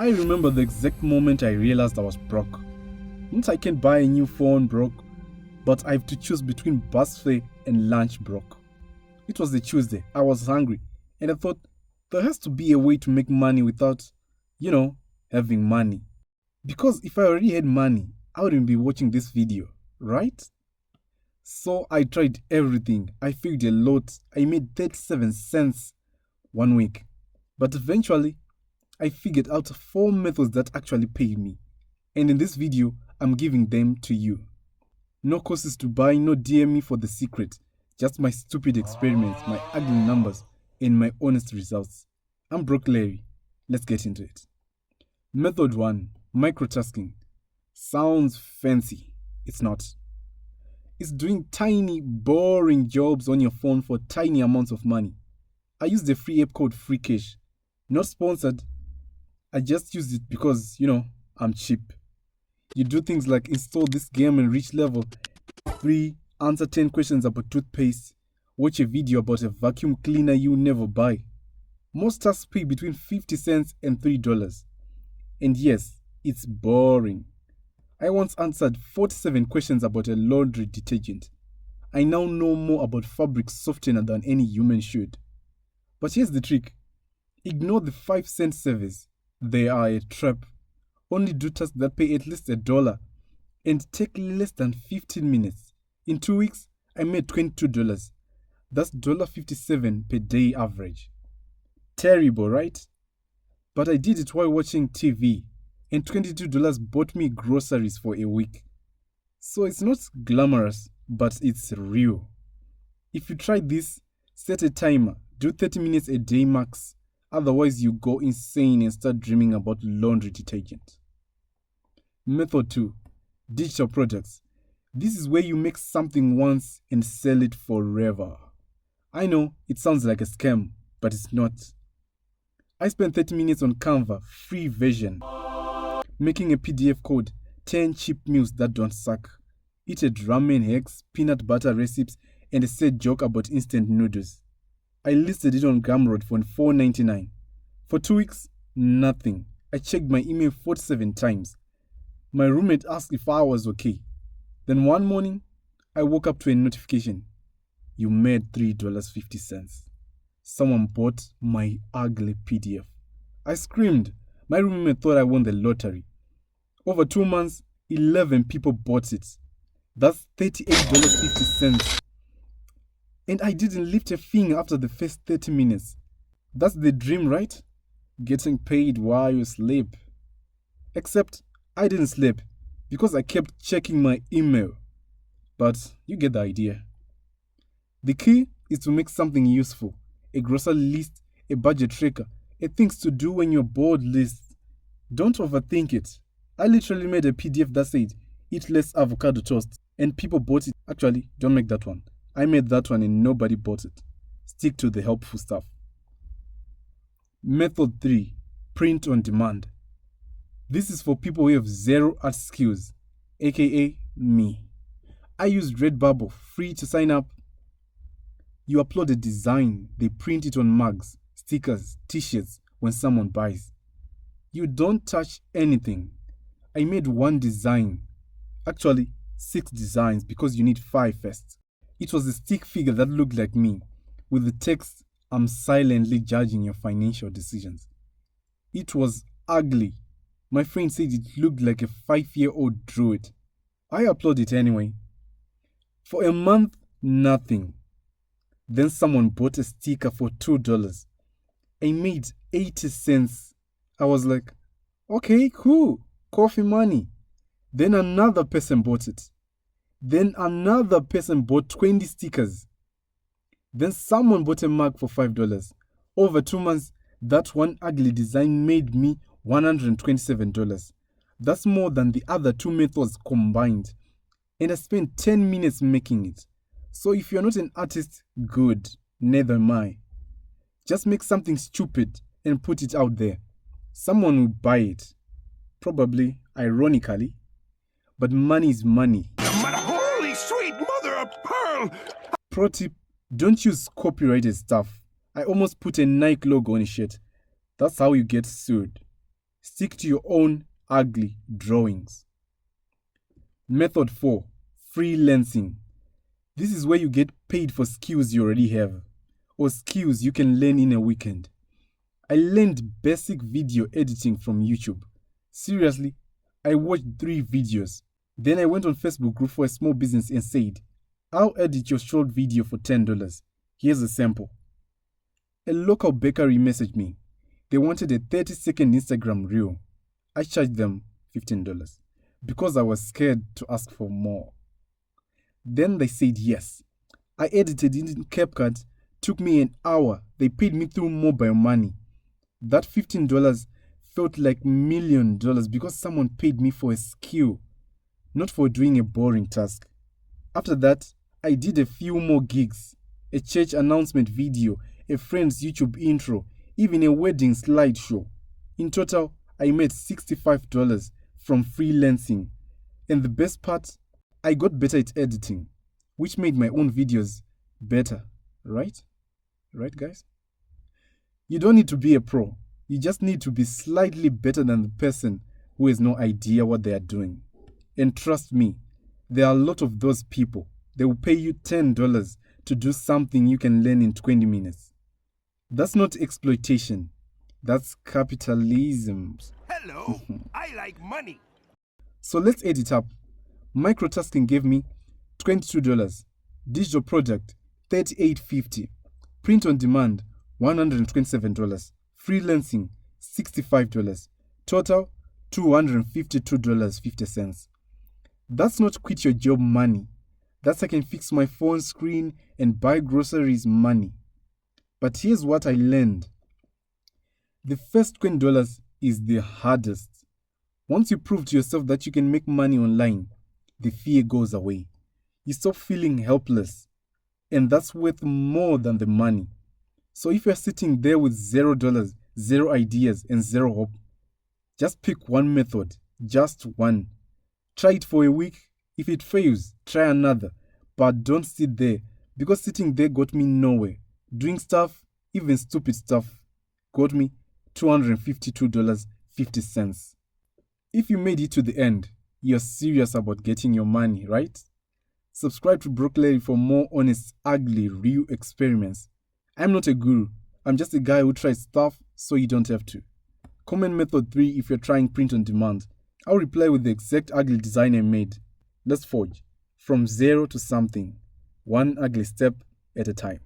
I remember the exact moment I realized I was broke. Not I can't buy a new phone broke, but I have to choose between bus fare and lunch broke. It was a Tuesday, I was hungry, and I thought there has to be a way to make money without, you know, having money. Because if I already had money, I wouldn't be watching this video, right? So I tried everything. I failed a lot. I made 37 cents one week. But eventually, I figured out 4 methods that actually paid me. And in this video, I'm giving them to you. No courses to buy, no DM me for the secret. Just my stupid experiments, my ugly numbers, and my honest results. I'm Broke Larry. Let's get into it. Method 1. Microtasking. Sounds fancy. It's not. It's doing tiny, boring jobs on your phone for tiny amounts of money. I used the free app called FreeCash. Not sponsored. I just used it because, I'm cheap. You do things like install this game and reach level 3, answer 10 questions about toothpaste, watch a video about a vacuum cleaner you never buy. Most tasks pay between 50 cents and $3. And yes, it's boring. I once answered 47 questions about a laundry detergent. I now know more about fabric softener than any human should. But here's the trick. Ignore the 5-cent service. They are a trap. Only do tasks that pay at least $1 and take less than 15 minutes. In 2 weeks, I made $22. That's $1.57 per day average. Terrible, right? But I did it while watching TV, and $22 bought me groceries for a week. So it's not glamorous, but it's real. If you try this, set a timer, do 30 minutes a day max. Otherwise, you go insane and start dreaming about laundry detergent. Method 2. Digital products. This is where you make something once and sell it forever. I know, it sounds like a scam, but it's not. I spent 30 minutes on Canva, free version, making a PDF called 10 cheap meals that don't suck. Eated ramen hacks, peanut butter recipes, and a sad joke about instant noodles. I listed it on Gumroad for $4.99. For 2 weeks, nothing. I checked my email 47 times. My roommate asked if I was okay. Then one morning, I woke up to a notification. You made $3.50. Someone bought my ugly PDF. I screamed. My roommate thought I won the lottery. Over 2 months, 11 people bought it. That's $38.50. And I didn't lift a finger after the first 30 minutes. That's the dream, right? Getting paid while you sleep. Except I didn't sleep because I kept checking my email. But you get the idea. The key is to make something useful. A grocery list, a budget tracker, a things to do when you're bored list. Don't overthink it. I literally made a PDF that said, eat less avocado toast, and people bought it. Actually, don't make that one. I made that one and nobody bought it. Stick to the helpful stuff. Method 3. Print on demand. This is for people who have zero art skills, aka me. I used Redbubble, free to sign up. You upload a design, they print it on mugs, stickers, t-shirts when someone buys. You don't touch anything. I made 1 design. Actually, 6 designs because you need 5 first. It was a stick figure that looked like me, with the text, I'm silently judging your financial decisions. It was ugly. My friend said it looked like a 5-year-old drew it. I uploaded it anyway. For a month, nothing. Then someone bought a sticker for $2. I made 80 cents. I was like, okay, cool, coffee money. Then another person bought it. Then another person bought 20 stickers. Then someone bought a mug for $5. Over 2 months, that one ugly design made me $127. That's more than the other 2 methods combined. And I spent 10 minutes making it. So if you're not an artist, good, neither am I. Just make something stupid and put it out there. Someone will buy it. Probably, ironically. But money is money. Holy sweet mother of pearl! Pro tip, don't use copyrighted stuff. I almost put a Nike logo on a shirt. That's how you get sued. Stick to your own ugly drawings. Method 4. Freelancing. This is where you get paid for skills you already have, or skills you can learn in a weekend. I learned basic video editing from YouTube. Seriously, I watched 3 videos. Then I went on Facebook group for a small business and said, I'll edit your short video for $10. Here's a sample. A local bakery messaged me. They wanted a 30-second Instagram reel. I charged them $15 because I was scared to ask for more. Then they said yes. I edited it in CapCut. Took me an hour. They paid me through mobile money. That $15 felt like $1 million because someone paid me for a skill, not for doing a boring task. After that, I did a few more gigs, a church announcement video, a friend's YouTube intro, even a wedding slideshow. In total, I made $65 from freelancing. And the best part, I got better at editing, which made my own videos better, right? Right, guys? You don't need to be a pro. You just need to be slightly better than the person who has no idea what they are doing. And trust me, there are a lot of those people. They will pay you $10 to do something you can learn in 20 minutes. That's not exploitation. That's capitalism. Hello, I like money. So let's add it up. Microtasking gave me $22. Digital product, $38.50. Print on demand, $127. Freelancing, $65. Total, $252.50. That's not quit your job money. That's I can fix my phone screen and buy groceries money. But here's what I learned. The first $20 is the hardest. Once you prove to yourself that you can make money online, the fear goes away. You stop feeling helpless. And that's worth more than the money. So if you're sitting there with $0, 0 ideas, and 0 hope, just pick one method, just one. Try it for a week. If it fails, try another. But don't sit there, because sitting there got me nowhere. Doing stuff, even stupid stuff, got me $252.50. If you made it to the end, you're serious about getting your money, right? Subscribe to Broke Larry for more honest, ugly, real experiments. I'm not a guru. I'm just a guy who tries stuff so you don't have to. Comment method 3 if you're trying print on demand. I'll reply with the exact ugly design I made. Let's forge from 0 to something, one ugly step at a time.